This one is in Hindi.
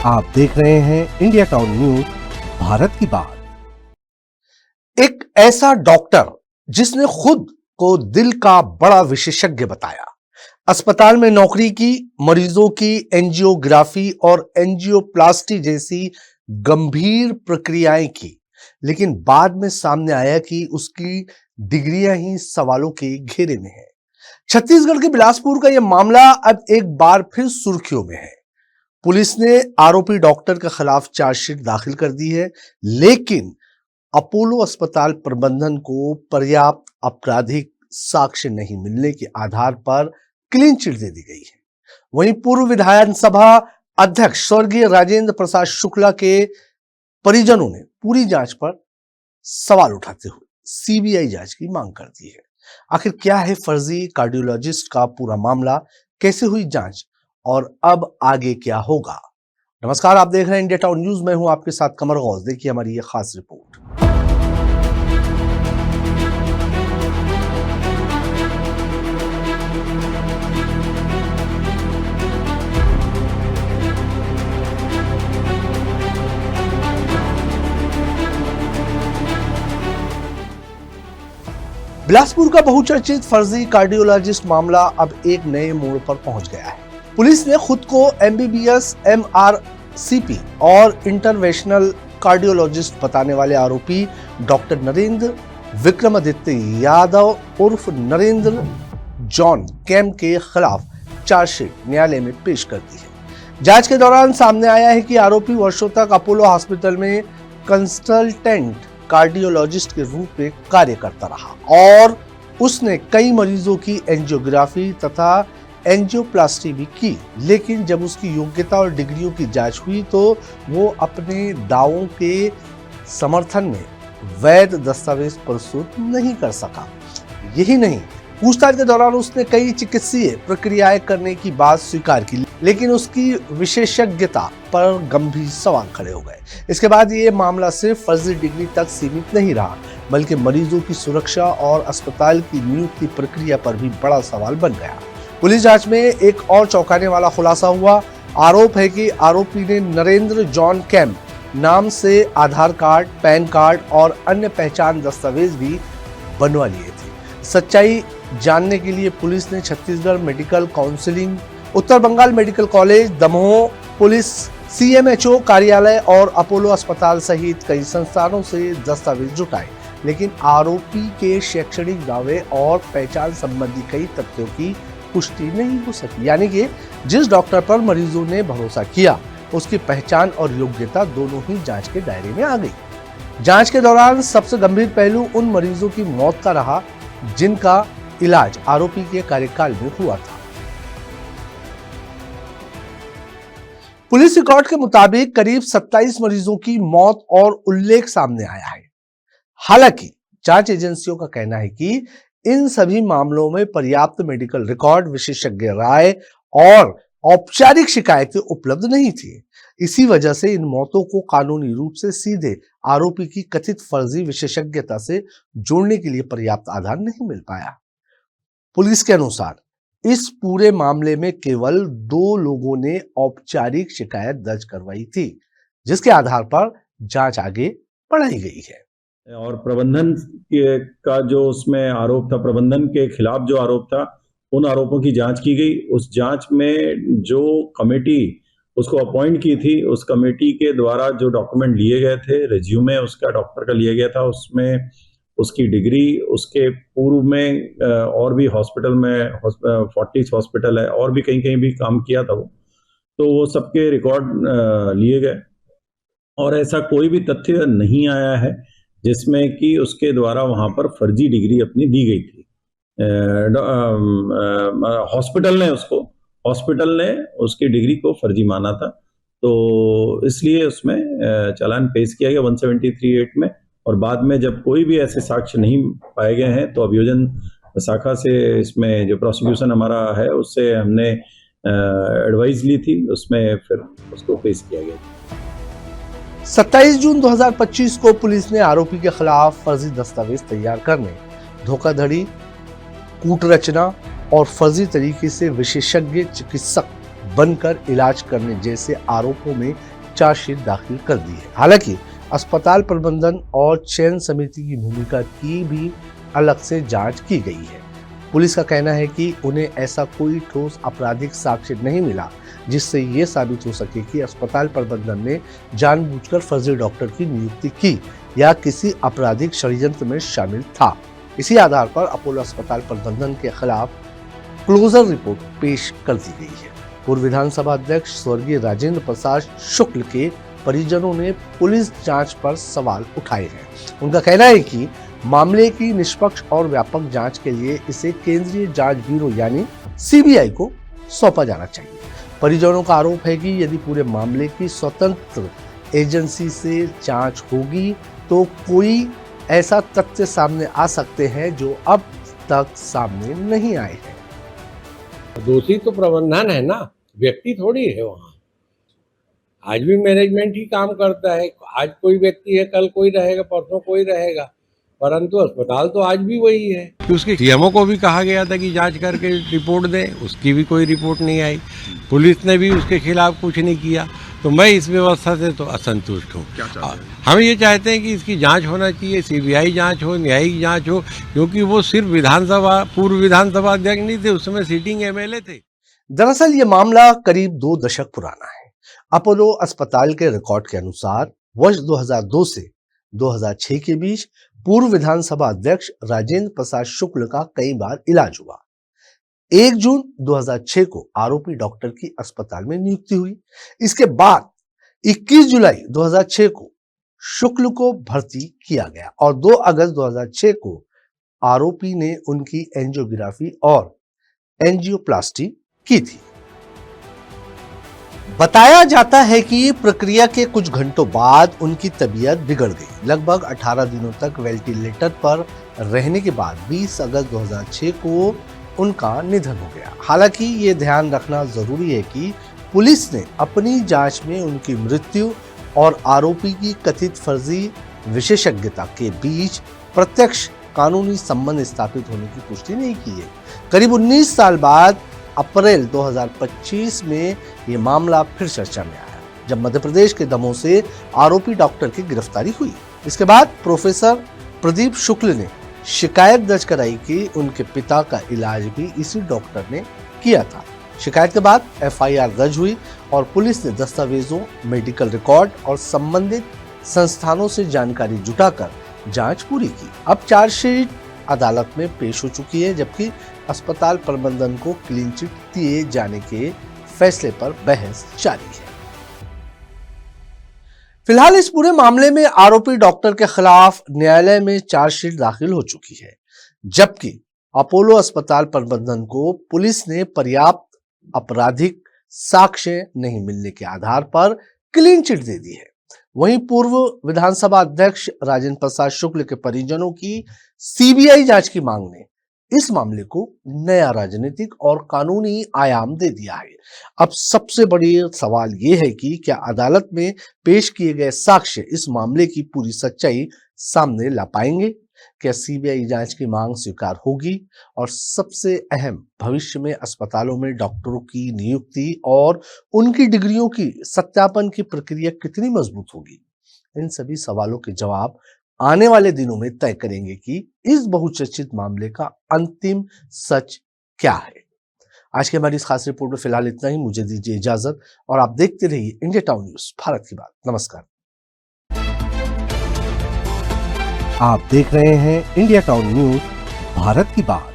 आप देख रहे हैं इंडिया टाउन न्यूज, भारत की बात। एक ऐसा डॉक्टर जिसने खुद को दिल का बड़ा विशेषज्ञ बताया, अस्पताल में नौकरी की, मरीजों की एंजियोग्राफी और एंजियोप्लास्टी जैसी गंभीर प्रक्रियाएं की, लेकिन बाद में सामने आया कि उसकी डिग्रियां ही सवालों के घेरे में है। छत्तीसगढ़ के बिलासपुर का यह मामला अब एक बार फिर सुर्खियों में है। पुलिस ने आरोपी डॉक्टर के खिलाफ चार्जशीट दाखिल कर दी है, लेकिन अपोलो अस्पताल प्रबंधन को पर्याप्त आपराधिक साक्ष्य नहीं मिलने के आधार पर क्लीन चिट दे दी गई है। वहीं पूर्व विधानसभा अध्यक्ष स्वर्गीय राजेंद्र प्रसाद शुक्ला के परिजनों ने पूरी जांच पर सवाल उठाते हुए सीबीआई जांच की मांग कर दी है। आखिर क्या है फर्जी कार्डियोलॉजिस्ट का पूरा मामला, कैसे हुई जांच और अब आगे क्या होगा? नमस्कार, आप देख रहे हैं इंडिया टाउन न्यूज। मैं हूं आपके साथ कमर गौस। देखिए हमारी ये खास रिपोर्ट। बिलासपुर का बहुचर्चित फर्जी कार्डियोलॉजिस्ट मामला अब एक नए मोड़ पर पहुंच गया है। पुलिस ने खुद को एमबीबीएस, एमआरसीपी और इंटरवेंशनल कार्डियोलॉजिस्ट बताने वाले आरोपी डॉक्टर नरेंद्र विक्रमादित्य यादव उर्फ नरेंद्र जॉन कैम के खिलाफ चार्जशीट न्यायालय में पेश कर दी है। जांच के दौरान सामने आया है कि आरोपी वर्षों तक अपोलो हॉस्पिटल में कंसल्टेंट कार्डियोलॉजिस्ट के रूप में कार्य करता रहा और उसने कई मरीजों की एंजियोग्राफी तथा एंजियोप्लास्टी भी की, लेकिन जब उसकी योग्यता और डिग्रियों की जांच हुई तो वो अपने दावों के समर्थन में वैध दस्तावेज प्रस्तुत नहीं कर सका। यही नहीं, पूछताछ के दौरान उसने कई चिकित्सीय प्रक्रियाएं करने की बात स्वीकार की, लेकिन उसकी विशेषज्ञता पर गंभीर सवाल खड़े हो गए। इसके बाद ये मामला सिर्फ फर्जी डिग्री तक सीमित नहीं रहा, बल्कि मरीजों की सुरक्षा और अस्पताल की नियुक्ति प्रक्रिया पर भी बड़ा सवाल बन गया। पुलिस जांच में एक और चौंकाने वाला खुलासा हुआ। आरोप है कि आरोपी ने नरेंद्र जॉन कैम नाम से आधार कार्ड, पैन कार्ड और अन्य पहचान दस्तावेज भी बनवा लिए थे। सच्चाई जानने के लिए पुलिस ने Chhattisgarh medical counselling, Uttar Bengal medical college, Damoh police, CMHO कार्यालय और अपोलो अस्पताल सहित कई संस्थानों से दस्तावेज जुटाए, लेकिन आरोपी के शैक्षणिक दावे और पहचान संबंधी कई तथ्यों की पुष्टि नहीं हो सकी। यानी कि जिस डॉक्टर पर मरीजों ने भरोसा किया, उसकी पहचान और योग्यता दोनों ही जांच के दायरे में आ गई। जांच के दौरान सबसे गंभीर पहलू उन मरीजों की मौत का रहा जिनका इलाज आरोपी के कार्यकाल में हुआ था। पुलिस रिकॉर्ड के मुताबिक करीब 27 मरीजों की मौत और उल्लेख सामने आया है। हालांकि जांच एजेंसियों का कहना है कि इन सभी मामलों में पर्याप्त मेडिकल रिकॉर्ड, विशेषज्ञ राय और औपचारिक शिकायतें उपलब्ध नहीं थी। इसी वजह से इन मौतों को कानूनी रूप से सीधे आरोपी की कथित फर्जी विशेषज्ञता से जोड़ने के लिए पर्याप्त आधार नहीं मिल पाया। पुलिस के अनुसार इस पूरे मामले में केवल 2 लोगों ने औपचारिक शिकायत दर्ज करवाई थी, जिसके आधार पर जांच आगे बढ़ाई गई है। और प्रबंधन का जो उसमें आरोप था, प्रबंधन के खिलाफ जो आरोप था, उन आरोपों की जांच की गई। उस जांच में जो कमेटी उसको अपॉइंट की थी, उस कमेटी के द्वारा जो डॉक्यूमेंट लिए गए थे, रिज्यूमे उसका डॉक्टर का लिया गया था, उसमें उसकी डिग्री, उसके पूर्व में और भी हॉस्पिटल में 40 हॉस्पिटल है और भी कहीं भी काम किया था तो वो सबके रिकॉर्ड लिए गए और ऐसा कोई भी तथ्य नहीं आया है जिसमें कि उसके द्वारा वहां पर फर्जी डिग्री अपनी दी गई थी। हॉस्पिटल ने उसकी डिग्री को फर्जी माना था, तो इसलिए उसमें चालान पेश किया गया 173(8) में। और बाद में जब कोई भी ऐसे साक्ष्य नहीं पाए गए हैं तो अभियोजन शाखा से इसमें जो प्रोसिक्यूशन हमारा है उससे हमने एडवाइस ली थी, उसमें फिर उसको पेश किया गया। 27 जून 2025 को पुलिस ने आरोपी के खिलाफ फर्जी दस्तावेज तैयार करने, धोखाधड़ी, कूटरचना और फर्जी तरीके से विशेषज्ञ चिकित्सक बनकर इलाज करने जैसे आरोपों में चार्जशीट दाखिल कर दी है। हालांकि अस्पताल प्रबंधन और चयन समिति की भूमिका की भी अलग से जांच की गई है। पुलिस का कहना है कि उन्हें ऐसा कोई ठोस आपराधिक साक्ष्य नहीं मिला जिससे ये साबित हो सके कि अस्पताल प्रबंधन ने जानबूझकर फर्जी डॉक्टर की नियुक्ति की या किसी आपराधिक षड्यंत्र में शामिल था। इसी आधार पर अपोलो अस्पताल प्रबंधन के खिलाफ क्लोजर रिपोर्ट पेश कर दी गई है। पूर्व विधानसभा अध्यक्ष स्वर्गीय राजेंद्र प्रसाद शुक्ल के परिजनों ने पुलिस जांच पर सवाल उठाए हैं। उनका कहना है कि मामले की निष्पक्ष और व्यापक जांच के लिए इसे केंद्रीय जांच ब्यूरो यानी सीबीआई को सौंपा जाना चाहिए। परिजनों का आरोप है कि यदि पूरे मामले की स्वतंत्र एजेंसी से जांच होगी तो कोई ऐसा तथ्य सामने आ सकते हैं जो अब तक सामने नहीं आए हैं। दोषी तो प्रबंधन है ना, व्यक्ति थोड़ी है वहाँ। आज भी मैनेजमेंट ही काम करता है। आज कोई व्यक्ति है, कल कोई रहेगा, परसों कोई रहेगा, परंतु अस्पताल तो आज भी वही है। उसके सीएमओ को भी कहा गया था कि जांच करके रिपोर्ट दे, उसकी भी कोई रिपोर्ट नहीं आई। पुलिस ने भी उसके खिलाफ कुछ नहीं किया। तो मैं इस व्यवस्था से तो असंतुष्ट हूँ। हम ये चाहते हैं कि इसकी जांच होना चाहिए, सीबीआई जांच हो, न्यायिक जांच हो, क्योंकि वो सिर्फ पूर्व विधानसभा अध्यक्ष नहीं थे, उस समय सिटिंग एमएलए थे। दरअसल ये मामला करीब 2 दशक पुराना है। अपोलो अस्पताल के रिकॉर्ड के अनुसार वर्ष 2002 से 2006 के बीच पूर्व विधानसभा अध्यक्ष राजेंद्र प्रसाद शुक्ल का कई बार इलाज हुआ। 1 जून 2006 को आरोपी डॉक्टर की अस्पताल में नियुक्ति हुई। इसके बाद 21 जुलाई 2006 को शुक्ल को भर्ती किया गया और 2 अगस्त 2006 को आरोपी ने उनकी एंजियोग्राफी और एंजियोप्लास्टी की थी। बताया जाता है कि प्रक्रिया के कुछ घंटों बाद उनकी तबीयत बिगड़ गई। लगभग 18 दिनों तक वेंटिलेटर पर रहने के बाद 20 अगस्त 2006 को उनका निधन हो गया। हालांकि ये ध्यान रखना जरूरी है कि पुलिस ने अपनी जांच में उनकी मृत्यु और आरोपी की कथित फर्जी विशेषज्ञता के बीच प्रत्यक्ष कानूनी संबंध स्थापित होने की पुष्टि नहीं की है। करीब 19 साल बाद अप्रैल 2025 में ये मामला फिर चर्चा में आया, जब मध्य प्रदेश के दमोह से आरोपी डॉक्टर की गिरफ्तारी हुई। इसके बाद प्रोफेसर प्रदीप शुक्ल ने शिकायत दर्ज कराई कि उनके पिता का इलाज भी इसी डॉक्टर ने किया था। शिकायत के बाद एफआईआर दर्ज हुई और पुलिस ने दस्तावेजों, मेडिकल रिकॉर्ड और संबंधित संस्थानों से जानकारी जुटाकर जांच पूरी की। अब चार्जशीट अदालत में पेश हो चुकी है, जबकि अस्पताल प्रबंधन को क्लीन चिट दिए जाने के फैसले पर बहस जारी है। फिलहाल इस पूरे मामले में आरोपी डॉक्टर के खिलाफ न्यायालय में चार्जशीट दाखिल हो चुकी है, जबकि अपोलो अस्पताल प्रबंधन को पुलिस ने पर्याप्त आपराधिक साक्ष्य नहीं मिलने के आधार पर क्लीन चिट दे दी है। वहीं पूर्व विधानसभा अध्यक्ष राजेंद्र प्रसाद शुक्ल के परिजनों की सीबीआई जांच की मांग ने इस मामले को नया राजनीतिक और कानूनी आयाम दे दिया है। अब सबसे बड़ी सवाल यह है कि क्या अदालत में पेश किए गए साक्ष्य इस मामले की पूरी सच्चाई सामने ला पाएंगे? क्या सीबीआई जांच की मांग स्वीकार होगी? और सबसे अहम, भविष्य में अस्पतालों में डॉक्टरों की नियुक्ति और उनकी डिग्रियों की सत्यापन की प्रक्रिया कितनी मजबूत होगी? इन सभी सवालों के जवाब आने वाले दिनों में तय करेंगे कि इस बहुचर्चित मामले का अंतिम सच क्या है। आज के हमारी इस खास रिपोर्ट में फिलहाल इतना ही। मुझे दीजिए इजाजत और आप देखते रहिए इंडिया टाउन न्यूज, भारत की बात। नमस्कार। आप देख रहे हैं इंडिया टाउन न्यूज, भारत की बात।